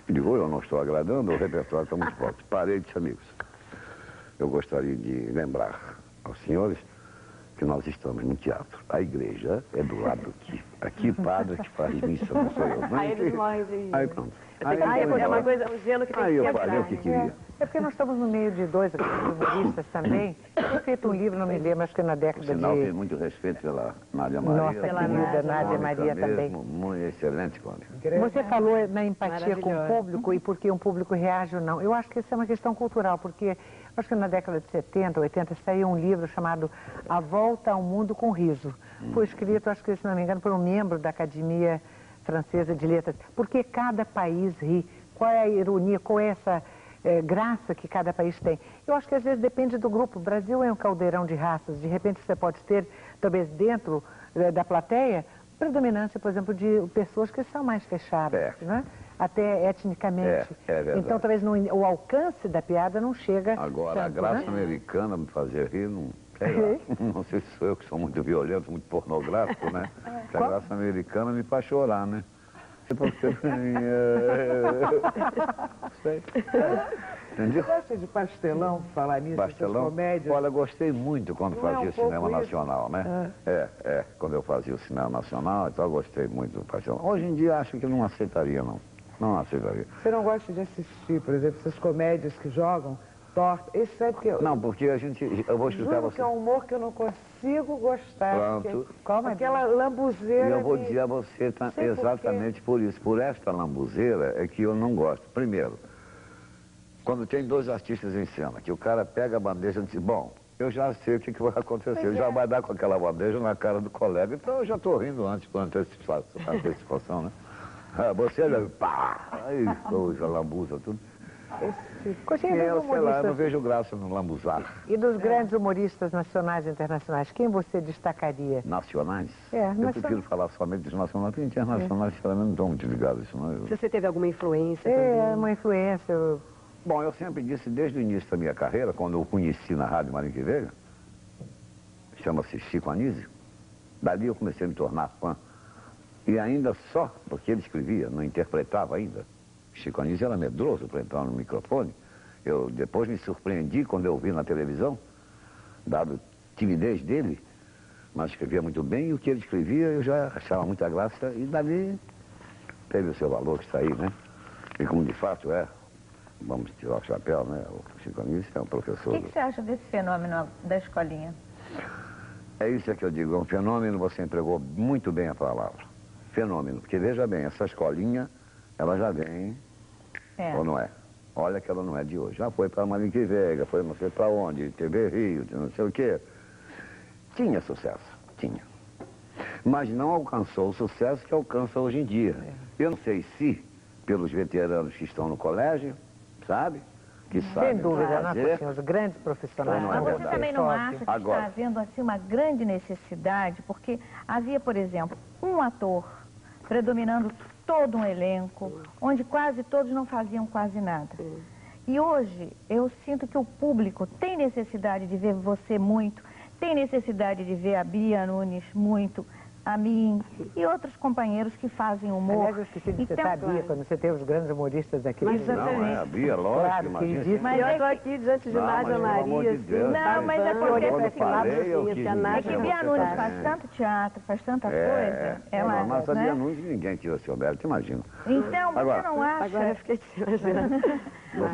Digo, eu não estou agradando, o repertório está muito forte. Parei de amigos. Eu gostaria de lembrar aos senhores que nós estamos no teatro. A igreja é do lado aqui. Aqui o padre que faz missa, não sou eu. Aí eles morrem de rir. Aí pronto. É uma coisa, um gelo que tem Aí que eu quebrar. falei o que queria. É porque nós estamos no meio de dois humoristas também. Eu tinha feito um livro, não me lembro, acho que na década Sinal, de... tem muito respeito pela Nádia Maria. Nossa querida Nádia Maria também. Muito excelente, cômica. Você falou na empatia com o Maravilhosa. público e por que um público reage ou não. Eu acho que isso é uma questão cultural, porque acho que na década de 70, 80, saiu um livro chamado A Volta ao Mundo com Riso. Foi escrito, acho que se não me engano, por um membro da Academia Francesa de Letras. Porque cada país ri. Qual é a ironia, qual é essa graça que cada país tem? Eu acho que às vezes depende do grupo. O Brasil é um caldeirão de raças. De repente você pode ter, talvez dentro da plateia, predominância, por exemplo, de pessoas que são mais fechadas, né? Até etnicamente. É verdade. Então talvez o alcance da piada não chega Agora, tanto, a graça né? americana me fazer rir, não sei lá. Não sei se sou eu que sou muito violento, muito pornográfico, né? Que a graça americana me faz chorar, né? Porque... sei. Entendeu? Você gosta de pastelão, falar nisso, essas Bastelão? comédias? Olha, gostei muito quando Não é fazia um pouco cinema isso? nacional, né? Quando eu fazia o cinema nacional, então eu gostei muito do pastelão. Hoje em dia acho que não aceitaria, não. Não aceitaria. Você não gosta de assistir, por exemplo, essas comédias que jogam torta? Esse é porque Não, porque a gente... Eu vou explicar a juro que você. é um humor que eu não consigo gostar. Pronto. Porque aquela E lambuzeira... eu vou me- dizer a você Sei por quê. exatamente por isso. Por esta lambuzeira é que eu não gosto. Primeiro, quando tem dois artistas em cena, que o cara pega a bandeja e diz, bom, eu já sei o que vai acontecer. Ele já vai dar com aquela bandeja na cara do colega. Então eu já estou rindo antes, por antecipação, né? Você olha, pá, aí já lambuza tudo. Coxinha, Eu, dos sei lá, eu não humoristas. vejo graça no lambuzar. E dos grandes humoristas nacionais e internacionais, quem você destacaria? Nacionais? É, eu prefiro falar somente dos nacionais, porque internacionais, sinceramente, não estou muito ligado a isso, não. Se você teve alguma influência É, também. uma influência. Bom, eu sempre disse desde o início da minha carreira, quando eu o conheci na Rádio Marinho Veiga, chama-se Chico Anísio, dali eu comecei a me tornar fã. E ainda só porque ele escrevia, não interpretava ainda. Chico Anísio era medroso para entrar no microfone. Eu depois me surpreendi quando eu vi na televisão, dado a timidez dele, mas escrevia muito bem, e o que ele escrevia eu já achava muita graça, e dali teve o seu valor que está aí, né? E como de fato é, vamos tirar o chapéu, né? O Chico Anísio é um professor. O que você acha desse fenômeno da escolinha? É isso que eu digo, é um fenômeno, você empregou muito bem a palavra. Fenômeno, porque veja bem, essa escolinha, ela já vem, ou não é? Olha que ela não é de hoje. Já foi para Marinho Veiga, foi não sei para onde, TV Rio, não sei o quê. Tinha sucesso, tinha. Mas não alcançou o sucesso que alcança hoje em dia. Eu não sei se, pelos veteranos que estão no colégio, sabe? Que sabem Sem dúvida, fazer. os grandes profissionais. Ou não é Mas você verdade? também não acha que Agora. está havendo assim, uma grande necessidade? Porque havia, por exemplo, um ator predominando todo um elenco, onde quase todos não faziam quase nada. E hoje eu sinto que o público tem necessidade de ver você muito, tem necessidade de ver a Bia Nunes muito, a mim e outros companheiros que fazem humor. Aliás, eu esqueci de Então, citar a Bia, quando você tem os grandes humoristas aqui. Mas Não, é a Bia, lógico, Claro, imagina. queridíssima. Mas eu é estou que- aqui diante de Não, Nádia mas, pelo amor Maria, de Deus, Não, mas é porque quando é eu falei, eu assim, quis a É Nádia que dizer, Bia você Nunes tá faz bem. tanto teatro, faz tanta coisa. Ela, mas a né? Bia Nunes ninguém tira seu mérito, imagina. Então, você Agora- não acha... Agora eu fiquei te imaginando.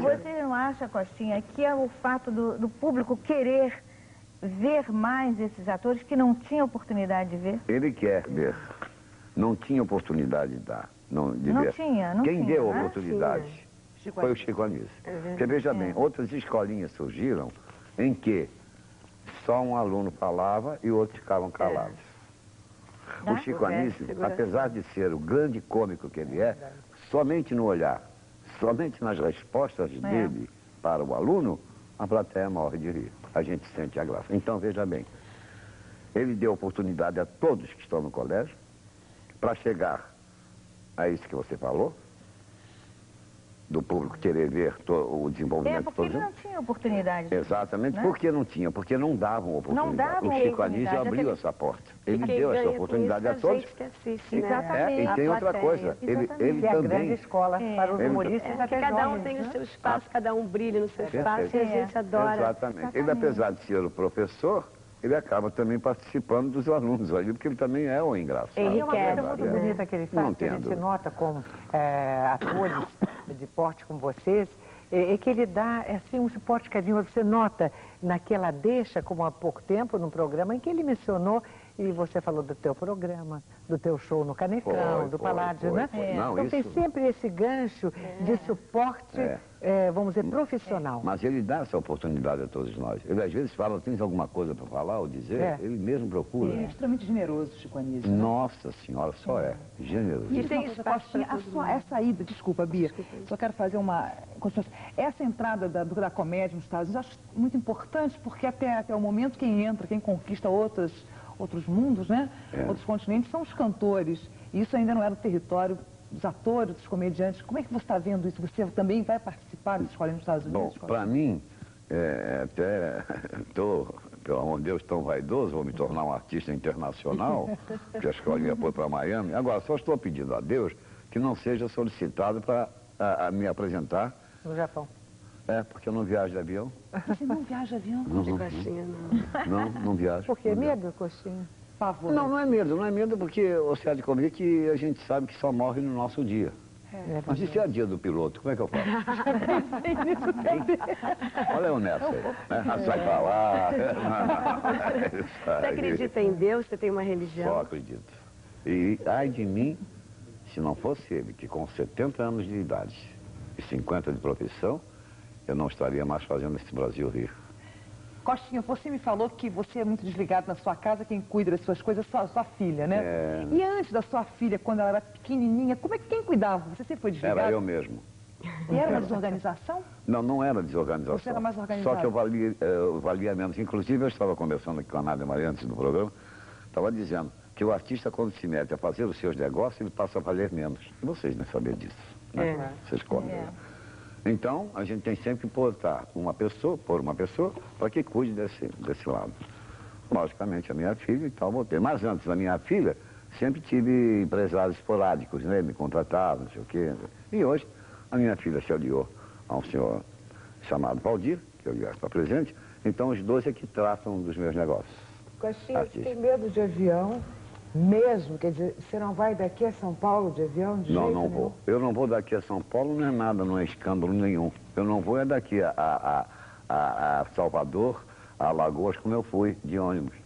Você não acha, Costinha, que é o fato do público querer ver mais esses atores que não tinham oportunidade de ver? Ele quer ver. Não tinha oportunidade de dar. Não tinha. Quem tinha, deu né? oportunidade foi o Chico Anísio. Porque veja bem, outras escolinhas surgiram em que só um aluno falava e outros ficavam calados. O Chico Anísio, apesar de ser o grande cômico que ele é, somente no olhar, somente nas respostas dele para o aluno, a plateia morre de rir. A gente sente a graça. Então, veja bem, ele deu oportunidade a todos que estão no colégio para chegar a isso que você falou, do público querer ver o desenvolvimento porque ele não tinha oportunidade. Exatamente, né? porque não tinha, porque não davam oportunidade. Não davam o Chico Anísio oportunidade, abriu até essa porta. Ele Quem deu essa ganha com oportunidade isso a todos. gente que assiste, né? Exatamente. E tem A outra plateia. coisa, ele Que é a grande também... escola para os humoristas É, até cada um jovens, tem né? o seu espaço, cada um brilha no seu espaço e a É. gente adora. Exatamente. Ele, apesar de ser o professor, ele acaba também participando dos alunos ali, porque ele também é um engraçado. E uma Enriquece. coisa muito bonita que ele faz, Não que a gente entendo. nota como atores de porte como vocês, é que ele dá assim, um suporte carinho. Você nota naquela deixa, como há pouco tempo, num programa em que ele mencionou, e você falou do teu programa, do teu show no Canecão, do Paládio, né? foi. Não, então tem isso- sempre esse gancho de suporte, vamos dizer, profissional. Mas ele dá essa oportunidade a todos nós. Ele às vezes fala, tens alguma coisa para falar ou dizer? É. Ele mesmo procura. Ele é extremamente generoso, Chico Anísio. né? Nossa Senhora, só é. Generoso. E tem Costinha, essa ida, desculpa, Bia, só quero fazer uma... Essa entrada da comédia nos Estados Unidos, eu acho muito importante, porque até o momento quem entra, quem conquista outros mundos, né? Outros continentes, são os cantores. E isso ainda não era o território dos atores, dos comediantes. Como é que você está vendo isso? Você também vai participar dessa escola nos Estados Bom, Unidos? para mim, até estou, pelo amor de Deus, tão vaidoso, vou me tornar um artista internacional, que a escolinha foi para Miami. Agora, só estou pedindo a Deus que não seja solicitado para me apresentar. No Japão. Porque eu não viajo de avião. Você não viaja de avião? De Costinha, não. Não viajo. Por quê? Não viajo. Medo, Coxinha? Pavor. Não é medo, porque você há de comer que a gente sabe que só morre no nosso dia. Mas e se é dia do piloto, como é que eu faço? Olha o Neto aí, né? Sai pra lá. Você acredita em Deus? Você tem uma religião? Só acredito. E ai de mim, se não fosse ele, que com 70 anos de idade e 50 de profissão, eu não estaria mais fazendo esse Brasil rir. Costinha, você me falou que você é muito desligado na sua casa, quem cuida das suas coisas é sua filha, né? E antes da sua filha, quando ela era pequenininha, quem cuidava? Você sempre foi desligado? Era eu mesmo. E era uma desorganização? Não era desorganização. Você era mais organizado. Só que eu valia menos. Inclusive, eu estava conversando aqui com a Nádia Maria antes do programa, estava dizendo que o artista, quando se mete a fazer os seus negócios, ele passa a valer menos. E vocês não sabem disso, né? Vocês comem. Então, a gente tem sempre que pôr uma pessoa para que cuide desse lado. Logicamente, a minha filha e tal, vou ter. Mas antes da minha filha, sempre tive empresários esporádicos, né? Me contratavam, não sei o quê. E hoje, a minha filha se aliou a um senhor chamado Valdir, que aliás está presente. Então, os dois é que tratam dos meus negócios. Coxinha, você tem medo de avião mesmo? Quer dizer, você não vai daqui a São Paulo de avião? Não vou. Eu não vou daqui a São Paulo, não é nada, não é escândalo nenhum. Eu não vou daqui a Salvador, a Alagoas, como eu fui, de ônibus.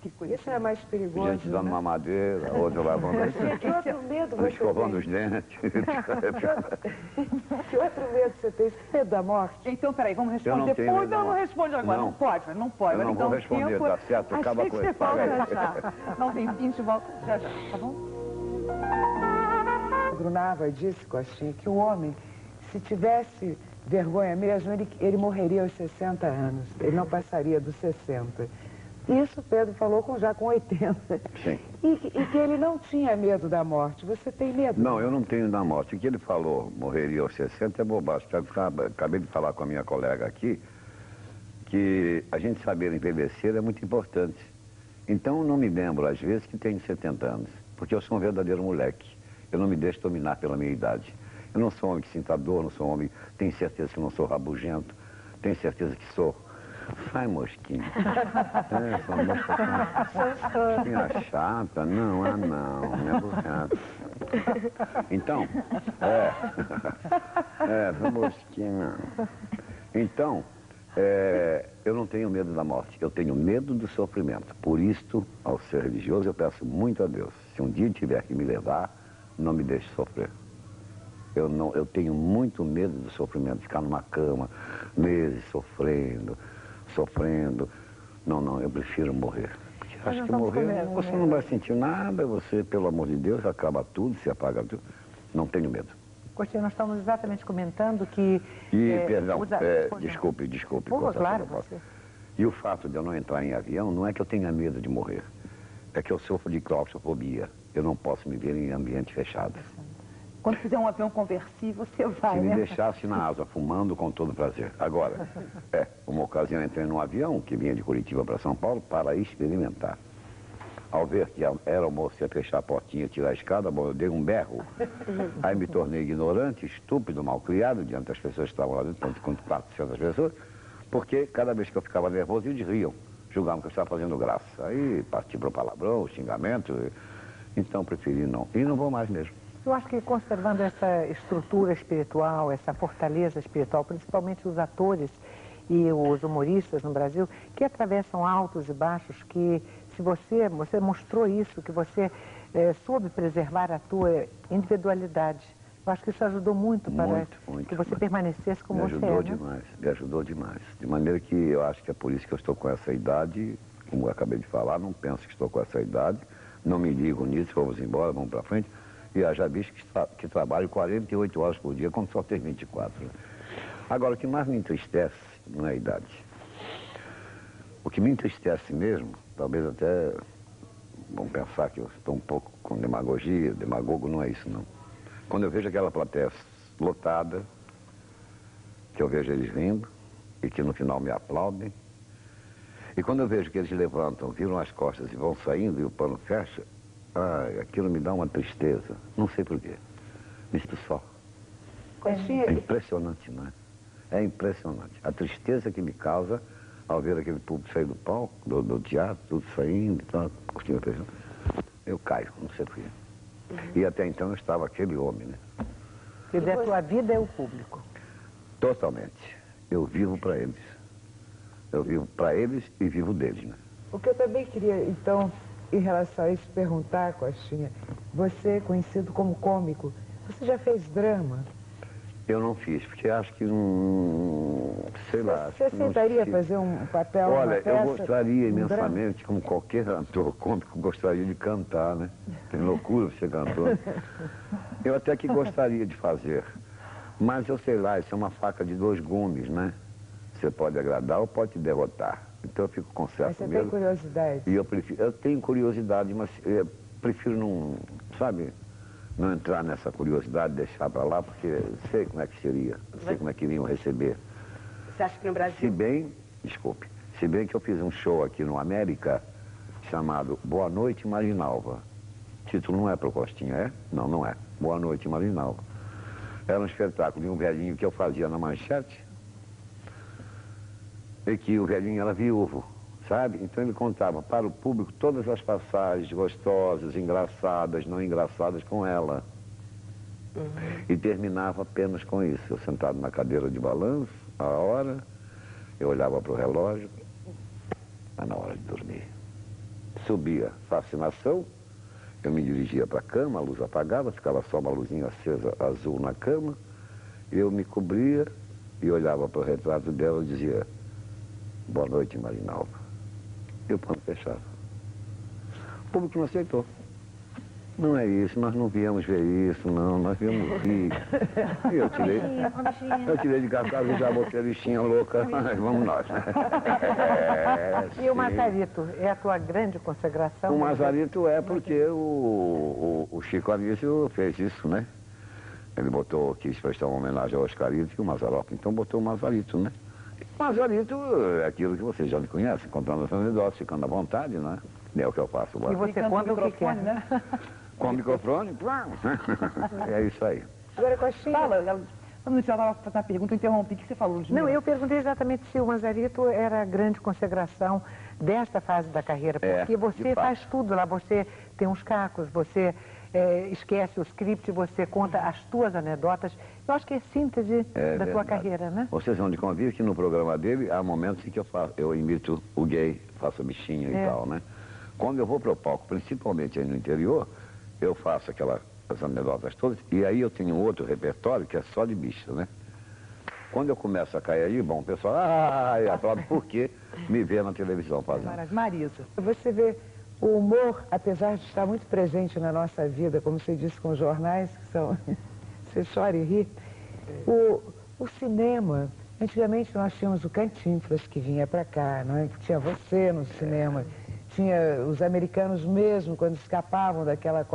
Que coisa. Isso é mais perigoso, Gente dando né? uma madeira, outra lavando Que outro medo você escovando os tem? dentes. Que outro medo você tem? Você tem medo da morte? Então, peraí, vamos Eu não responder tenho depois. medo da Não morte. responde agora. Não. Não pode, não pode. Eu Vai não me dar vou um responder, tempo. tá certo? A Acaba gente com isso. volta Paga aí. já. Dá um tempinho, a gente volta já, tá bom? Brunava disse, Coxinha, que o homem, se tivesse vergonha mesmo, ele morreria aos 60 anos. Ele não passaria dos 60. Isso Pedro falou já com 80. Sim. E que ele não tinha medo da morte. Você tem medo? Não, eu não tenho da morte. O que ele falou, morreria aos 60, é bobagem. Acabei de falar com a minha colega aqui, que a gente saber envelhecer é muito importante. Então, eu não me lembro, às vezes, que tenho 70 anos, porque eu sou um verdadeiro moleque. Eu não me deixo dominar pela minha idade. Eu não sou homem que sinta dor, não sou homem... Tenho certeza que não sou rabugento, tenho certeza que sou... Sai, mosquinha. Sou mosquinha chata. Não, me aborrece. Então, sou mosquinha. Então, eu não tenho medo da morte, eu tenho medo do sofrimento. Por isto, ao ser religioso, eu peço muito a Deus. Se um dia tiver que me levar, não me deixe sofrer. Eu tenho muito medo do sofrimento, ficar numa cama, meses sofrendo. Não, eu prefiro morrer. Porque acho que morrer, você não vai sentir nada, você, pelo amor de Deus, acaba tudo, se apaga tudo. Não tenho medo. Coxinha, nós estamos exatamente comentando que... Perdão, desculpe. Claro, você. E o fato de eu não entrar em avião não é que eu tenha medo de morrer. É que eu sofro de claustrofobia. Eu não posso me ver em ambiente fechado. Quando fizer um avião conversível, você vai, Se me né? deixasse na asa fumando, com todo prazer. Agora, uma ocasião eu entrei num avião que vinha de Curitiba para São Paulo para experimentar. Ao ver que a aeromoça ia fechar a portinha, tirar a escada, bom, eu dei um berro. Aí me tornei ignorante, estúpido, malcriado, diante das pessoas que estavam lá dentro, com 400 pessoas, porque cada vez que eu ficava nervoso, eles riam, julgavam que eu estava fazendo graça. Aí parti para o palavrão, o xingamento, então preferi não. E não vou mais mesmo. Eu acho que conservando essa estrutura espiritual, essa fortaleza espiritual, principalmente os atores e os humoristas no Brasil, que atravessam altos e baixos, que se você mostrou isso, que você soube preservar a tua individualidade. Eu acho que isso ajudou muito para que você permanecesse como você é. Me ajudou demais, me ajudou demais. De maneira que eu acho que é por isso que eu estou com essa idade, como eu acabei de falar, não penso que estou com essa idade, não me ligo nisso, vamos embora, vamos para frente. E já visto que trabalho 48 horas por dia, quando só tem 24. Né? Agora, o que mais me entristece não é a idade. O que me entristece mesmo, talvez até, vamos pensar que eu estou um pouco com demagogia, demagogo não é isso não. Quando eu vejo aquela plateia lotada, que eu vejo eles rindo e que no final me aplaudem, e quando eu vejo que eles levantam, viram as costas e vão saindo e o pano fecha, aquilo me dá uma tristeza, não sei porquê. Isso só. É impressionante, não é? É impressionante. A tristeza que me causa ao ver aquele público sair do palco, do teatro, tudo saindo e tal, curtindo a pessoa. Eu caio, não sei porquê. E até então eu estava aquele homem, né? E da tua vida é o público. Totalmente. Eu vivo para eles. Eu vivo para eles e vivo deles, né? O que eu também queria, então, em relação a isso, perguntar, Costinha, você, conhecido como cômico, você já fez drama? Eu não fiz, porque acho que não... sei lá... Você aceitaria fazer um papel, Olha, uma peça, eu gostaria imensamente, drama? como qualquer ator cômico, gostaria de cantar, né? Tem loucura ser cantor. Eu até que gostaria de fazer, mas eu sei lá, isso é uma faca de 2 gumes, né? Você pode agradar ou pode te derrotar. Então eu fico com certo Mas você medo. tem curiosidade? E eu tenho curiosidade, mas eu prefiro não, sabe, não entrar nessa curiosidade, deixar para lá, porque sei como é que seria, sei como é que iriam receber. Você acha que no Brasil... Se bem que eu fiz um show aqui no América, chamado Boa Noite Marinalva. O título não é pro Costinha, é? Não, não é. Boa Noite Marinalva. Era um espetáculo de um velhinho que eu fazia na Manchete, e que o velhinho era viúvo, sabe? Então ele contava para o público todas as passagens gostosas, engraçadas, não engraçadas com ela. E terminava apenas com isso. Eu sentado na cadeira de balanço, a hora, eu olhava para o relógio, mas na hora de dormir. Subia fascinação, eu me dirigia para a cama, a luz apagava, ficava só uma luzinha acesa azul na cama, eu me cobria e olhava para o retrato dela e dizia: Boa noite, Marinalva. E o pano fechava. O público não aceitou. Não é isso, nós não viemos ver isso, não, nós viemos rir. E eu tirei de cartaz e já botei a bichinha louca, mas vamos nós. E o Mazarito, é a tua grande consagração? O Mazarito é porque o Chico Anísio fez isso, né? Ele quis prestar uma homenagem ao Oscarito e o Mazzaropi, então botou o Mazarito, né? O Mazarito é aquilo que vocês já me conhecem, contando as anedotas, ficando à vontade, né? É o que eu faço agora. E você conta o que quer, né? Com o microfone, é isso aí. Agora, Costinha... Fala, quando você estava fazendo a pergunta, eu interrompi. O que você falou, Ludmila? Não, eu perguntei exatamente se o Mazarito era a grande consagração desta fase da carreira, porque você faz tudo lá, você tem uns cacos, você esquece o script, você conta as tuas anedotas. Eu acho que é síntese da tua carreira, né? Vocês vão de convir que no programa dele há momentos em que eu imito o gay, faço a bichinha e tal, né? Quando eu vou para o palco, principalmente aí no interior, eu faço as anedotas todas, e aí eu tenho outro repertório que é só de bicha, né? Quando eu começo a cair aí, bom, o pessoal, aplaude porque me vê na televisão fazendo. Marisa. Você vê, o humor, apesar de estar muito presente na nossa vida, como você disse com os jornais, que são... você chora e ri. O cinema, antigamente nós tínhamos o Cantinflas que vinha para cá, não é? Tinha você no cinema. Tinha os americanos mesmo, quando escapavam daquela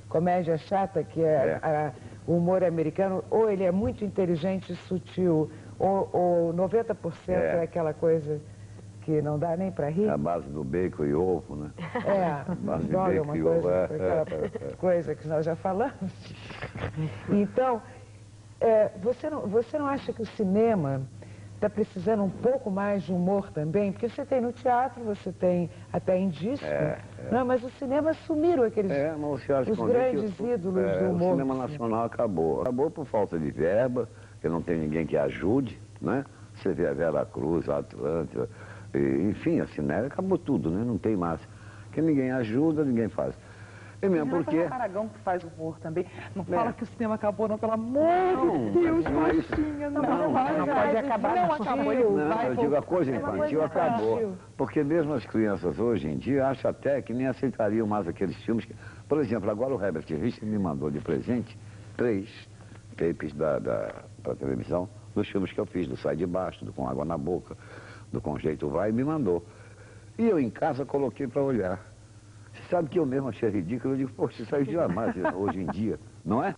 comédia chata que é o humor americano, ou ele é muito inteligente e sutil, ou 90% é aquela coisa que não dá nem para rir. É a base do bacon e ovo, né? Base de bacon e ovo. Aquela coisa que nós já falamos. Então, você não acha que o cinema está precisando um pouco mais de humor também? Porque você tem no teatro, você tem até em disco, não, mas o cinema sumiram aqueles os grandes ídolos do humor. O cinema nacional acabou. Acabou por falta de verba, porque não tem ninguém que ajude, né? Você vê a Vera Cruz, a Atlântida, enfim, a Cinéria, acabou tudo, né? Não tem mais. Porque ninguém ajuda, ninguém faz. E mesmo porque... Aragão que faz humor também. Não fala que o cinema acabou, não, pelo amor de Deus, Coxinha. Não pode acabar. Não acabou. Não, eu digo, a coisa infantil acabou. Porque mesmo as crianças hoje em dia acham até que nem aceitariam mais aqueles filmes. Por exemplo, agora o Herbert Richards me mandou de presente 3 tapes para televisão dos filmes que eu fiz, do Sai de Baixo, do Com Água na Boca, do Com Jeito Vai, e me mandou. E eu em casa coloquei para olhar. Você sabe que eu mesmo achei ridículo, eu digo, poxa, isso aí jamais hoje em dia, não é?